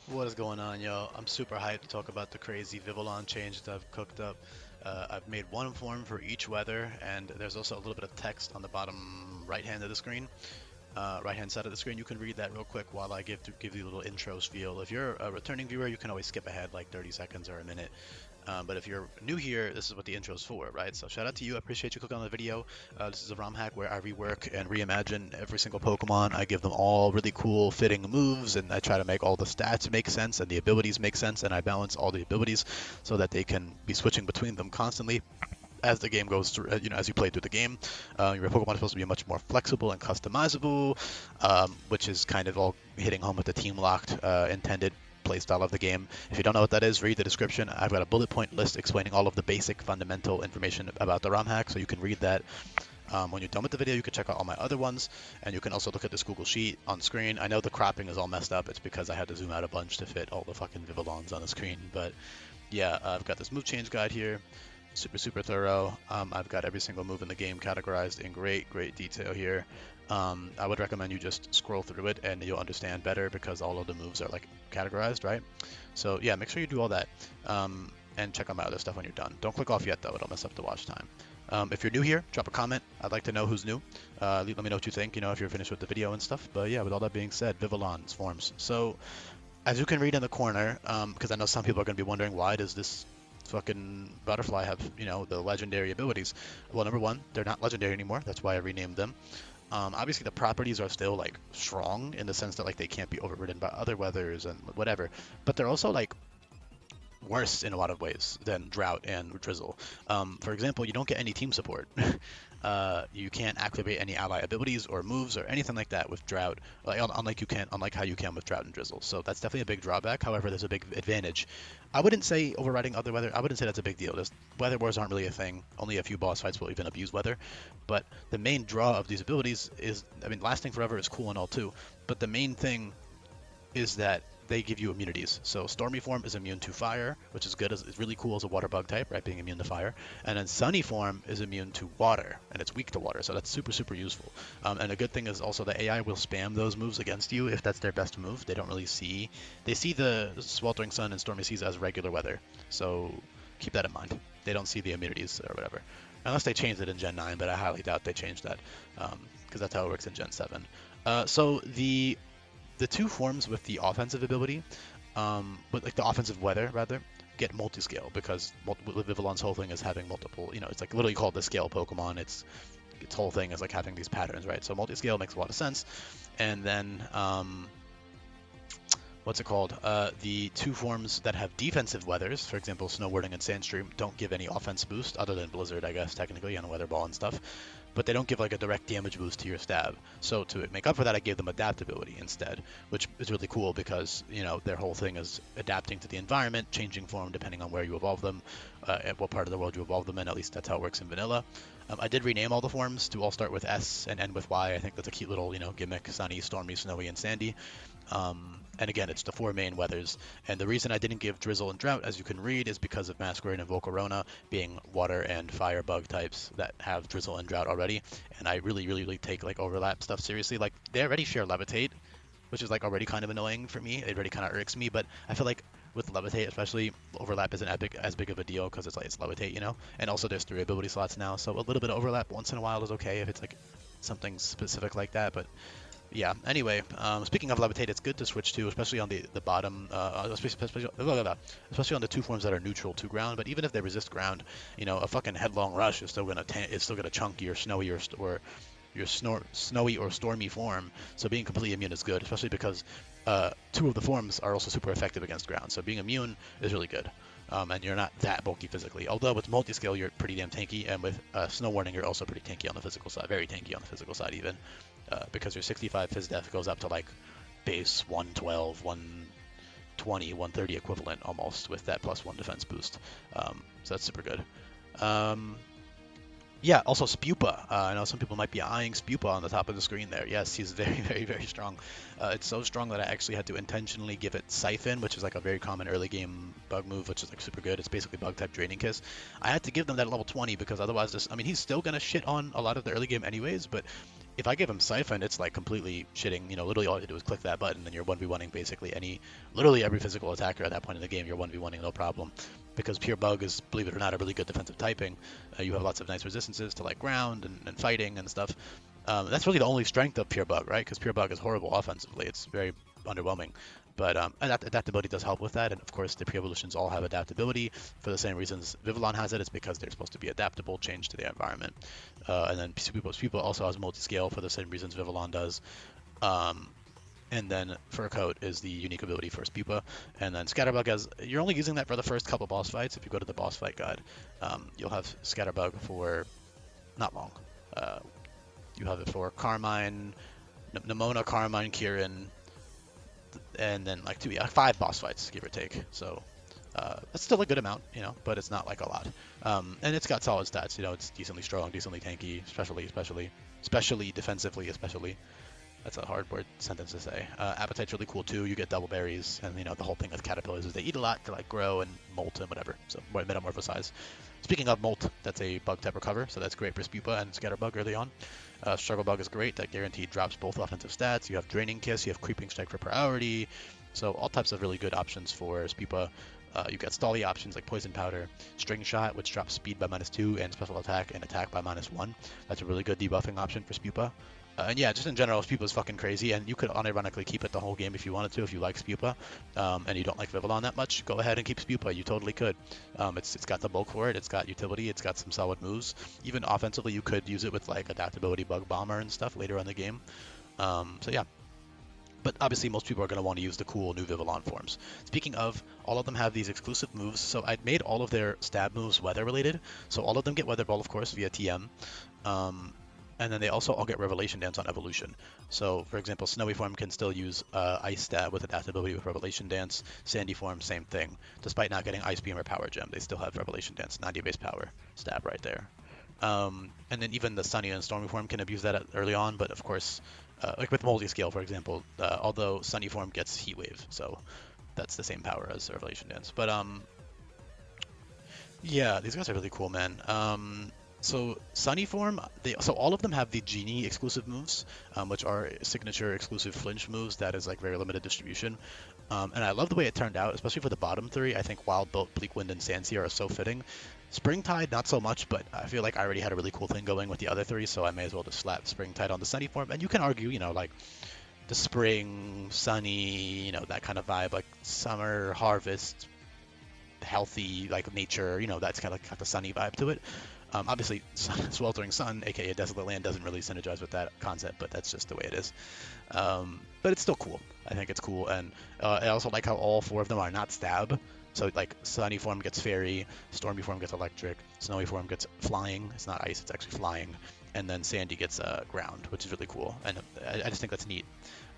What is going on, yo? I'm super hyped to talk about the crazy Vivillon change that I've cooked up. I've made one form for each weather, and there's also a little bit of text on the bottom right hand of the screen, right hand side of the screen. You can read that real quick while I give you a little intro spiel. If you're a returning viewer, you can always skip ahead like 30 seconds or a minute. But if you're new here, this is what the intro is for, right? So shout out to you. I appreciate you clicking on the video. This is a ROM hack where I rework and reimagine every single Pokemon. I give them all really cool fitting moves, and I try to make all the stats make sense and the abilities make sense, and I balance all the abilities so that they can be switching between them constantly as the game goes through, as you play through the game. Your Pokemon is supposed to be much more flexible and customizable, which is kind of all hitting home with the team locked intended playstyle of the game. If you don't know what that is, read the description. I've got a bullet point list explaining all of the basic fundamental information about the ROM hack, so you can read that. When you're done with the video, you can check out all my other ones, and you can also look at this Google Sheet on screen. I know the cropping is all messed up. It's because I had to zoom out a bunch to fit all the fucking Vivillons on the screen. But yeah, I've got this move change guide here, super thorough. I've got every single move in the game categorized in great detail here. I would recommend you just scroll through it and you'll understand better because all of the moves are like categorized, right? So yeah, make sure you do all that. And check out my other stuff when you're done. Don't click off yet though, it'll mess up the watch time. If you're new here, drop a comment. I'd like to know who's new. Let me know what you think, if you're finished with the video and stuff. But yeah, with all that being said, Vivillon's forms. So as you can read in the corner, because I know some people are going to be wondering why does this fucking butterfly have, the legendary abilities? Well, number one, they're not legendary anymore. That's why I renamed them. Obviously, the properties are still like strong in the sense that like they can't be overridden by other weathers and whatever, but they're also like worse in a lot of ways than drought and drizzle. For example, you don't get any team support. You can't activate any ally abilities or moves or anything like that with drought, like, unlike how you can with drought and drizzle. So that's definitely a big drawback. However, there's a big advantage. I wouldn't say overriding other weather. I wouldn't say that's a big deal. Weather wars aren't really a thing. Only a few boss fights will even abuse weather. But the main draw of these abilities is, I mean, lasting forever is cool and all too. But the main thing is that they give you immunities. So Stormy Form is immune to fire, which is good. It's really cool as a water bug type, right? Being immune to fire. And then Sunny Form is immune to water, and it's weak to water. So that's super useful. And a good thing is also the AI will spam those moves against you if that's their best move. They don't really see. They see the Sweltering Sun and Stormy Seas as regular weather. So keep that in mind. They don't see the immunities or whatever. Unless they changed it in Gen 9, but I highly doubt they changed that because that's how it works in Gen 7. So the two forms with the offensive ability, with like the offensive weather rather, get multi-scale because Vivillon's whole thing is having multiple. It's like literally called the scale Pokemon. Its whole thing is like having these patterns, right? So multi-scale makes a lot of sense. And then what's it called? The two forms that have defensive weathers, for example, Snow Wording and Sandstream, don't give any offense boost other than Blizzard, I guess, technically, on Weather Ball and stuff. But they don't give like a direct damage boost to your stab. So to make up for that, I gave them adaptability instead, which is really cool because their whole thing is adapting to the environment, changing form depending on where you evolve them, at what part of the world you evolve them in. At least that's how it works in vanilla. I did rename all the forms to all start with S and end with Y. I think that's a cute little gimmick: sunny, stormy, snowy, and sandy. And again, it's the four main weathers. And the reason I didn't give Drizzle and Drought, as you can read, is because of Masquerade and Volcarona being water and fire bug types that have Drizzle and Drought already. And I really take like overlap stuff seriously. Like they already share Levitate, which is like already kind of annoying for me. It already kind of irks me. But I feel like with Levitate, especially, overlap isn't as big of a deal because it's Levitate. And also there's 3 ability slots now, so a little bit of overlap once in a while is okay if it's like something specific like that. But yeah. Anyway, speaking of levitate, it's good to switch to, especially on the bottom, especially on the two forms that are neutral to ground. But even if they resist ground, a fucking headlong rush is still gonna chunk your snowy or your snowy or stormy form. So being completely immune is good, especially because 2 of the forms are also super effective against ground. So being immune is really good. And you're not that bulky physically. Although with multi-scale, you're pretty damn tanky, and with Snow Warning, you're also pretty tanky on the physical side, very tanky on the physical side even, because your 65 phys def goes up to like base 112, 120, 130 equivalent almost with that +1 defense boost. So that's super good. Yeah, also Spupa. I know some people might be eyeing Spupa on the top of the screen there. Yes, he's very strong. It's so strong that I actually had to intentionally give it Siphon, which is like a very common early game bug move, which is like super good. It's basically bug type Draining Kiss. I had to give them that level 20 because otherwise, he's still gonna shit on a lot of the early game anyways, but if I give him Siphon, it's like completely shitting. You know, literally all you do is click that button, and you're 1v1ing basically literally every physical attacker at that point in the game. You're 1v1ing no problem, because Pure Bug is, believe it or not, a really good defensive typing. You have lots of nice resistances to like ground and fighting and stuff. That's really the only strength of Pure Bug, right? Because Pure Bug is horrible offensively. It's very underwhelming. But adaptability does help with that, and of course the pre-evolutions all have adaptability for the same reasons Vivillon has it. It's because they're supposed to be adaptable, change to the environment. And then Pupa also has multi-scale for the same reasons Vivillon does. And then Fur Coat is the unique ability for Pupa. And then Scatterbug has, you're only using that for the first couple boss fights. If you go to the boss fight guide, you'll have Scatterbug for not long. You have it for Carmine, Nimona, Carmine, Kieran, and then like 5 boss fights, give or take. So that's still a good amount, you know, but it's not like a lot. And it's got solid stats, you know, it's decently strong, decently tanky, especially defensively, especially. That's a hard word sentence to say. Appetite's really cool too. You get double berries, and you know the whole thing with caterpillars is they eat a lot to like grow and molt and whatever. So metamorphosize. Speaking of molt, that's a bug type recover, so that's great for Spupa and Scatterbug early on. Struggle Bug is great. That guaranteed drops both offensive stats. You have Draining Kiss, you have Creeping Strike for priority. So all types of really good options for Spupa. You've got stally options like Poison Powder, String Shot, which drops speed by -2 and special attack and attack by -1. That's a really good debuffing option for Spupa. And yeah, just in general, Spupa's fucking crazy, and you could unironically keep it the whole game if you wanted to, if you like Spupa, and you don't like Vivillon that much, go ahead and keep Spupa, you totally could. It's got the bulk for it, it's got utility, it's got some solid moves. Even offensively, you could use it with like adaptability Bug Bomber and stuff later in the game. So yeah. But obviously most people are going to want to use the cool new Vivillon forms. Speaking of, all of them have these exclusive moves, so I made all of their stab moves weather related, so all of them get Weather Ball, of course, via TM. And then they also all get Revelation Dance on evolution. So, for example, Snowy Form can still use Ice Stab with adaptability with Revelation Dance. Sandy Form, same thing. Despite not getting Ice Beam or Power Gem, they still have Revelation Dance, 90 base power stab right there. And then even the Sunny and Stormy Form can abuse that early on, but of course, like with Multi-Scale, for example, although Sunny Form gets Heat Wave, so that's the same power as Revelation Dance. But yeah, these guys are really cool, man. So Sunny Form, so all of them have the Genie exclusive moves, which are signature exclusive flinch moves that is like very limited distribution. And I love the way it turned out, especially for the bottom 3. I think Wild Bolt, Bleak Wind, and Sandseer are so fitting. Springtide, not so much, but I feel like I already had a really cool thing going with the other 3, so I may as well just slap Springtide on the Sunny Form. And you can argue, you know, like the spring, sunny, you know, that kind of vibe, like summer, harvest, healthy, like nature, you know, that's kind of got the sunny vibe to it. Obviously, Sweltering Sun, aka Desolate Land, doesn't really synergize with that concept, but that's just the way it is. But it's still cool. I think it's cool, and I also like how all 4 of them are not stab. So like Sunny Form gets Fairy, Stormy Form gets Electric, Snowy Form gets Flying. It's not Ice, it's actually Flying. And then Sandy gets Ground, which is really cool, and I just think that's neat.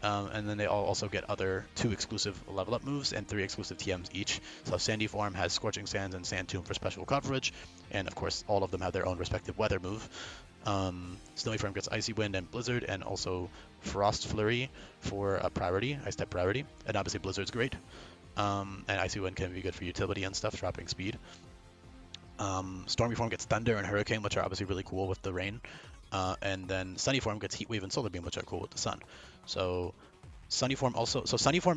And then they all also get other 2 exclusive level up moves and 3 exclusive TMs each. So Sandy Form has Scorching Sands and Sand Tomb for special coverage, and of course all of them have their own respective weather move. Snowy Form gets Icy Wind and Blizzard, and also Frost Flurry for priority, Ice type priority, and obviously Blizzard's great. And Icy Wind can be good for utility and stuff, dropping speed. Stormy Form gets Thunder and Hurricane, which are obviously really cool with the rain. And then Sunny Form gets Heat Wave and Solar Beam, which are cool with the sun. So Sunny Form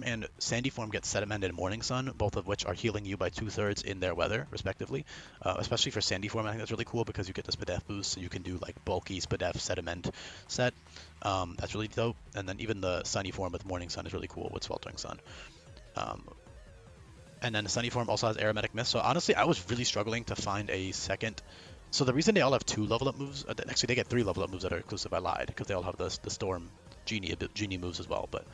and Sandy Form get Sediment and Morning Sun, both of which are healing you by 2/3 in their weather, respectively. Especially for Sandy Form, I think that's really cool because you get the Spadef boost, so you can do like bulky Spadef Sediment set. That's really dope. And then even the Sunny Form with Morning Sun is really cool with Sweltering Sun. And then the Sunny Form also has Aromatic Mist. So honestly, I was really struggling to find a second. So the reason they all have 2 level up moves, actually they get 3 level up moves that are exclusive. I lied, because they all have the Storm Genie moves as well. But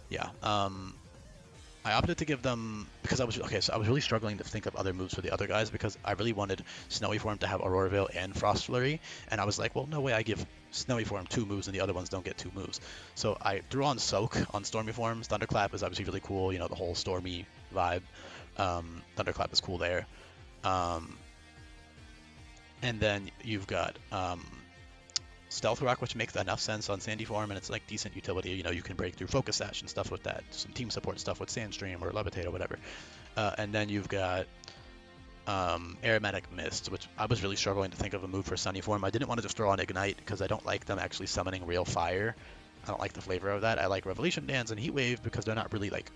yeah, I opted to give them, because I was really struggling to think of other moves for the other guys, because I really wanted Snowy Form to have Aurora Veil and Frost Flurry, and I was like, well, no way I give Snowy Form 2 moves and the other ones don't get 2 moves. So I threw on Soak on Stormy Forms. Thunderclap is obviously really cool, you know, the whole stormy vibe. Thunderclap is cool there. And then you've got Stealth Rock, which makes enough sense on Sandy Form, and it's like decent utility. You know, you can break through Focus Sash and stuff with that. Some team support stuff with Sandstream or Levitate or whatever. And then you've got Aromatic Mist, which I was really struggling to think of a move for Sunny Form. I didn't want to just throw on Ignite because I don't like them actually summoning real fire. I don't like the flavor of that. I like Revelation Dance and Heat Wave because they're not really like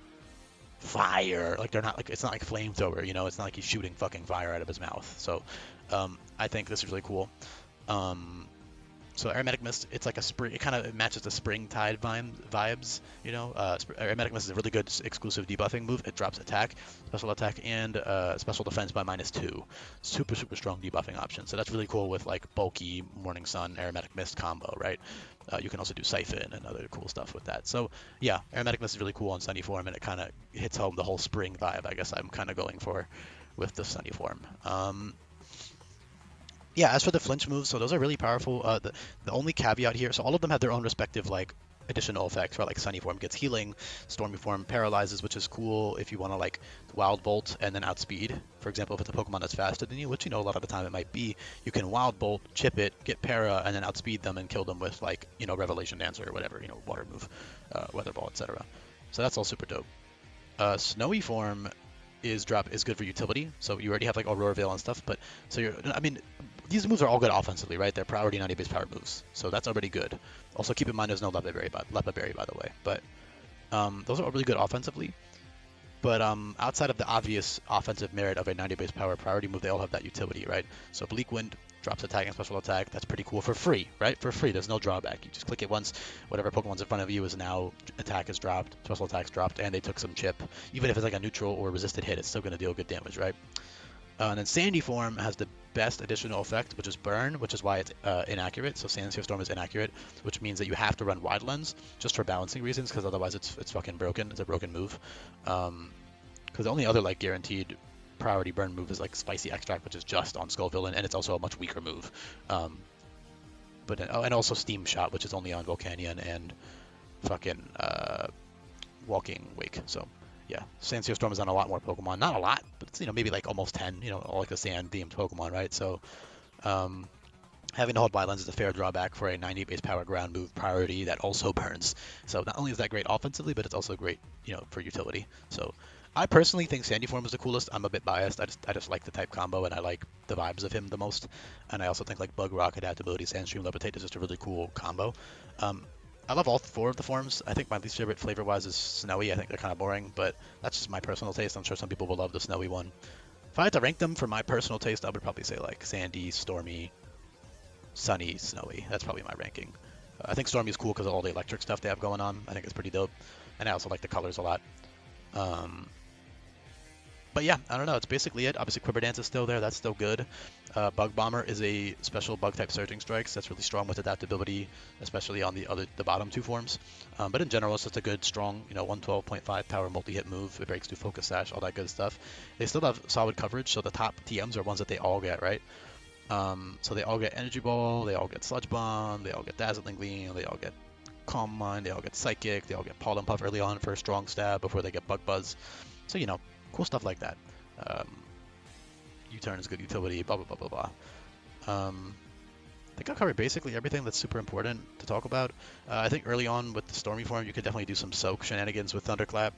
fire. Like they're not like, it's not like flamethrower, you know, it's not like he's shooting fucking fire out of his mouth. So I think this is really cool. So Aromatic Mist, it's like a spring. It kind of matches the Springtide vibes, you know. Aromatic Mist is a really good exclusive debuffing move. It drops attack, special attack, and special defense by -2. Super, super strong debuffing option. So that's really cool with like bulky Morning Sun Aromatic Mist combo, right? You can also do Siphon and other cool stuff with that. So yeah, Aromatic Mist is really cool on Sunny Form, and it kind of hits home the whole spring vibe. I guess I'm kind of going for with the Sunny Form. Yeah, as for the flinch moves, so those are really powerful. The only caveat here, so all of them have their own respective like additional effects, right? Like Sunny Form gets healing, Stormy Form paralyzes, which is cool if you want to like Wild Bolt and then outspeed. For example, if it's a Pokemon that's faster than you, which you know a lot of the time it might be, you can Wild Bolt, chip it, get para, and then outspeed them and kill them with like, you know, Revelation Dancer or whatever, you know, Water Move, Weather Ball, etc. So that's all super dope. Snowy Form is good for utility. So you already have like Aurora Veil and stuff, but I mean, these moves are all good offensively, right? They're priority 90 base power moves, so that's already good. Also, keep in mind there's no Lepa Berry, by the way, but those are all really good offensively. But outside of the obvious offensive merit of a 90 base power priority move, they all have that utility, right? So Bleak Wind drops attack and special attack. That's pretty cool for free, right? For free, there's no drawback. You just click it once, whatever Pokemon's in front of you is now attack is dropped, special attack's dropped, and they took some chip. Even if it's like a neutral or resisted hit, it's still going to deal good damage, right? And then Sandy Form has the best additional effect, which is Burn, which is why it's inaccurate. So Sandstorm Storm is inaccurate, which means that you have to run Wide Lens just for balancing reasons, because otherwise it's fucking broken. It's a broken move. Because the only other like guaranteed priority burn move is like Spicy Extract, which is just on Skull Villain, and it's also a much weaker move. And also Steam Shot, which is only on Volcanion and fucking Walking Wake. So yeah, Sandstorm Storm is on a lot more Pokemon. Not a lot, but it's, you know, maybe like almost 10, you know, all like a sand-themed Pokemon, right? So having to hold Wide Lens is a fair drawback for a 90 base power ground move priority that also burns. So not only is that great offensively, but it's also great, you know, for utility. So I personally think Sandy Form is the coolest. I'm a bit biased. I just like the type combo, and I like the vibes of him the most. And I also think like Bug Rock, Adaptability, Sandstream, Levitate is just a really cool combo. I love all 4 of the forms. I think my least favorite flavor-wise is Snowy. I think they're kind of boring, but that's just my personal taste. I'm sure some people will love the Snowy one. If I had to rank them for my personal taste, I would probably say like Sandy, Stormy, Sunny, Snowy. That's probably my ranking. I think Stormy is cool because of all the electric stuff they have going on. I think it's pretty dope. And I also like the colors a lot. But yeah, I don't know. It's basically it. Obviously, Quiver Dance is still there. That's still good. Bug Bomber is a special bug-type Surging Strikes. That's really strong with adaptability, especially on the bottom 2 forms. But in general, it's just a good, strong, you know, 112.5 power multi-hit move. It breaks through Focus Sash, all that good stuff. They still have solid coverage, so the top TMs are ones that they all get, right? So they all get Energy Ball, they all get Sludge Bomb, they all get Dazzling Gleam, they all get Calm Mind, they all get Psychic, they all get Pollen Puff early on for a strong stab before they get Bug Buzz. So, you know, cool stuff like that. U-turn is good utility, blah, blah, blah, blah, blah. I think I've covered basically everything that's super important to talk about. I think early on with the Stormy Form, you could definitely do some soak shenanigans with Thunderclap.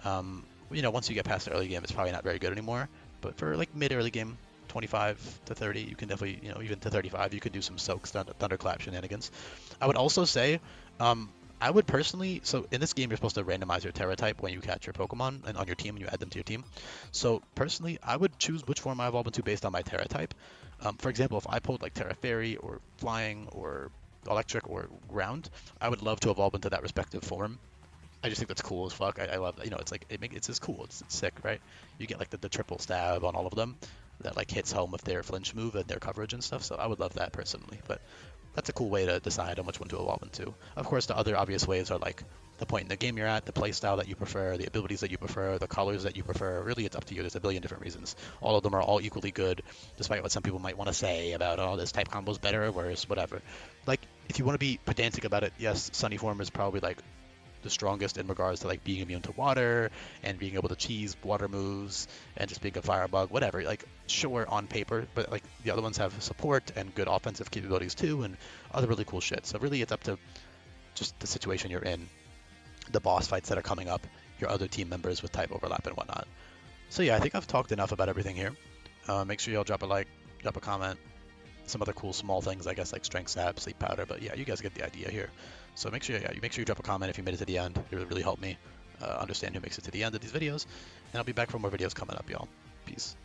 You know, once you get past the early game, it's probably not very good anymore. But for like mid-early game, 25 to 30, you can definitely, you know, even to 35, you could do some soaks, Thunderclap shenanigans. I would also say, I would personally, so in this game, you're supposed to randomize your Terra type when you catch your Pokemon and on your team and you add them to your team. So personally, I would choose which form I evolve into based on my Terra type. For example, if I pulled like Terra Fairy or Flying or Electric or Ground, I would love to evolve into that respective form. I just think that's cool as fuck. I love that. You know, it's like, it's just cool. It's sick, right? You get like the triple stab on all of them that like hits home with their flinch move and their coverage and stuff. So I would love that personally, but that's a cool way to decide on which one to evolve into. Of course, the other obvious ways are like the point in the game you're at, the play style that you prefer, the abilities that you prefer, the colors that you prefer. Really, it's up to you. There's a billion different reasons. All of them are all equally good, despite what some people might want to say about, oh, this type combo's better or worse, whatever. Like, if you want to be pedantic about it, yes, Sunny Form is probably like the strongest in regards to like being immune to water and being able to cheese water moves and just being a firebug, whatever. Like, sure, on paper, but like the other ones have support and good offensive capabilities too, and other really cool shit. So really, it's up to just the situation you're in, the boss fights that are coming up, your other team members with type overlap and whatnot. So yeah, I think I've talked enough about everything here. Make sure y'all drop a like, drop a comment, some other cool small things, I guess, like strength sap, sleep powder. But yeah, you guys get the idea here. So make sure, yeah, you make sure you drop a comment if you made it to the end. It would really help me understand who makes it to the end of these videos. And I'll be back for more videos coming up, y'all. Peace.